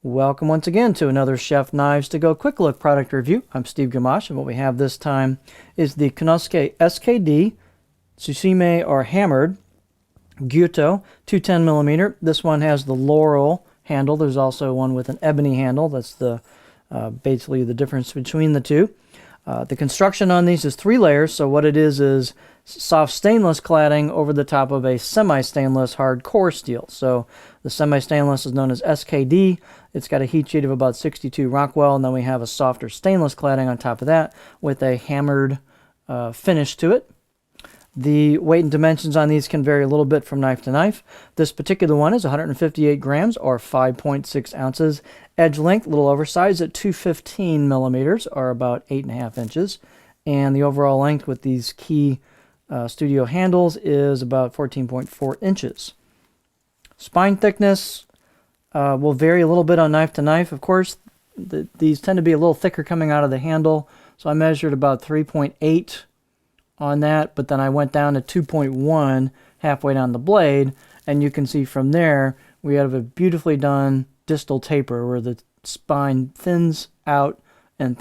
Welcome once again to another Chef Knives to Go quick look product review. I'm Steve Gamache, and what we have this time is the Konosuke SKD Tsuchime or hammered Gyuto 210mm. This one has the Laurel handle. There's also one with an ebony handle. That's the basically the difference between the two. The construction on these is 3 layers. So what it is soft stainless cladding over the top of a semi-stainless hard core steel. So the semi-stainless is known as SKD. It's got a heat sheet of about 62 Rockwell, and then we have a softer stainless cladding on top of that with a hammered finish to it. The weight and dimensions on these can vary a little bit from knife to knife. This particular one is 158 grams or 5.6 ounces. Edge length, a little oversized at 215 millimeters or about 8.5 inches. And the overall length with these key studio handles is about 14.4 inches. Spine thickness will vary a little bit on knife to knife. Of course, these tend to be a little thicker coming out of the handle. So I measured about 3.8 on that, but then I went down to 2.1 halfway down the blade, and you can see from there we have a beautifully done distal taper where the spine thins out, and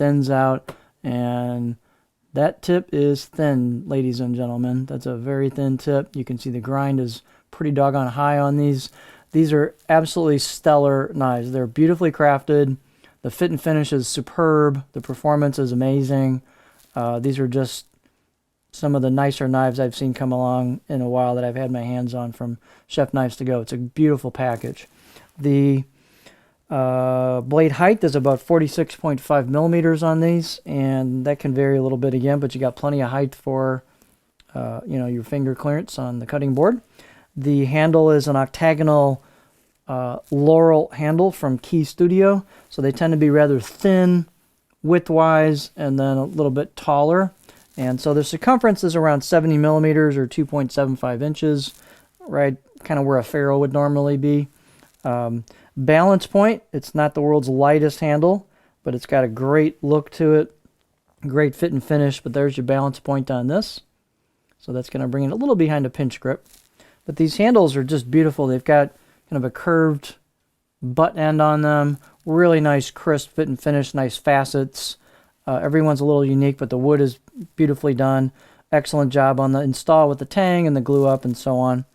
that tip is thin, ladies and gentlemen. That's a very thin tip. You can see the grind is pretty doggone high on these. These are absolutely stellar knives. They're beautifully crafted. The fit and finish is superb. The performance is amazing. These are just some of the nicer knives I've seen come along in a while that I've had my hands on from Chef Knives to Go. It's a beautiful package. The blade height is about 46.5 millimeters on these, and that can vary a little bit again, but you got plenty of height for your finger clearance on the cutting board. The handle is an octagonal Laurel handle from Key Studio, so they tend to be rather thin widthwise and then a little bit taller. And so the circumference is around 70 millimeters or 2.75 inches, right? Kind of where a ferrule would normally be. Balance point, it's not the world's lightest handle, but it's got a great look to it, great fit and finish, but there's your balance point on this. So that's going to bring it a little behind a pinch grip. But these handles are just beautiful. They've got kind of a curved butt end on them, really nice crisp fit and finish, nice facets. Everyone's a little unique, but the wood is beautifully done. Excellent job on the install with the tang and the glue up and so on.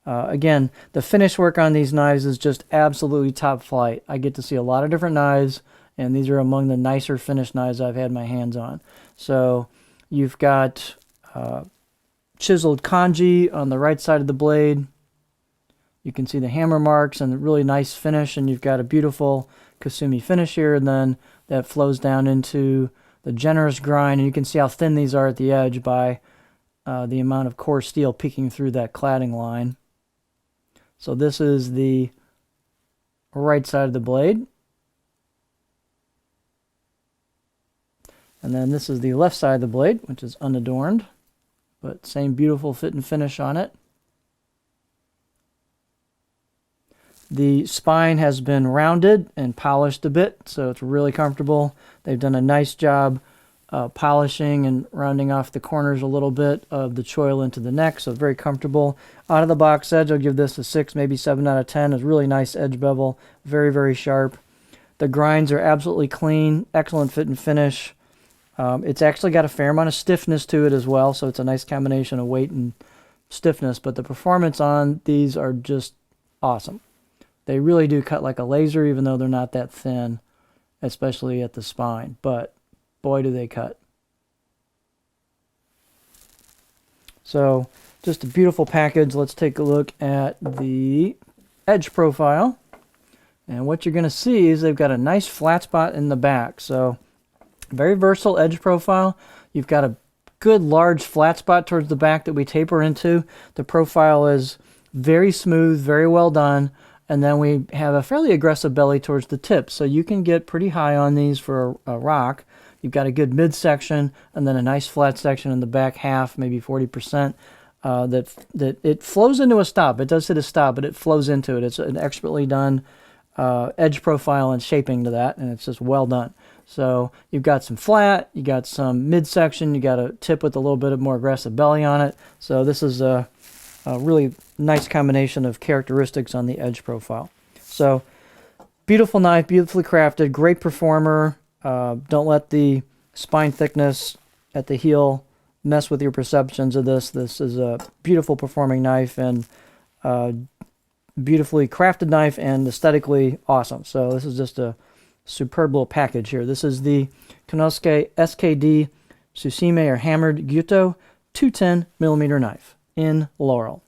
Again, the finish work on these knives is just absolutely top flight. I get to see a lot of different knives, and these are among the nicer finished knives I've had my hands on. So you've got chiseled kanji on the right side of the blade. You can see the hammer marks and the really nice finish, and you've got a beautiful kasumi finish here, and then that flows down into the generous grind, and you can see how thin these are at the edge by the amount of core steel peeking through that cladding line. So this is the right side of the blade. And then this is the left side of the blade, which is unadorned, but same beautiful fit and finish on it. The spine has been rounded and polished a bit, so it's really comfortable. They've done a nice job polishing and rounding off the corners a little bit of the choil into the neck, so very comfortable. Out of the box edge, I'll give this a 6, maybe 7 out of 10. It's really nice edge bevel, very, very sharp. The grinds are absolutely clean, excellent fit and finish. It's actually got a fair amount of stiffness to it as well, so it's a nice combination of weight and stiffness, but the performance on these are just awesome. They really do cut like a laser, even though they're not that thin, especially at the spine. But boy, do they cut. So just a beautiful package. Let's take a look at the edge profile. And what you're going to see is they've got a nice flat spot in the back. So very versatile edge profile. You've got a good large flat spot towards the back that we taper into. The profile is very smooth, very well done. And then we have a fairly aggressive belly towards the tip. So you can get pretty high on these for a rock. You've got a good midsection and then a nice flat section in the back half, maybe 40%. That it flows into a stop. It does hit a stop, but it flows into it. It's an expertly done edge profile and shaping to that, and it's just well done. So you've got some flat, you got some midsection, you got a tip with a little bit of more aggressive belly on it. So this is a really nice combination of characteristics on the edge profile. So Beautiful knife, beautifully crafted, great performer. Don't let the spine thickness at the heel mess with your perceptions of this. This is a beautiful performing knife and beautifully crafted knife and aesthetically awesome. So this is just a superb little package here. This is the Konosuke SKD Tsuchime or hammered Gyuto 210mm knife in Laurel.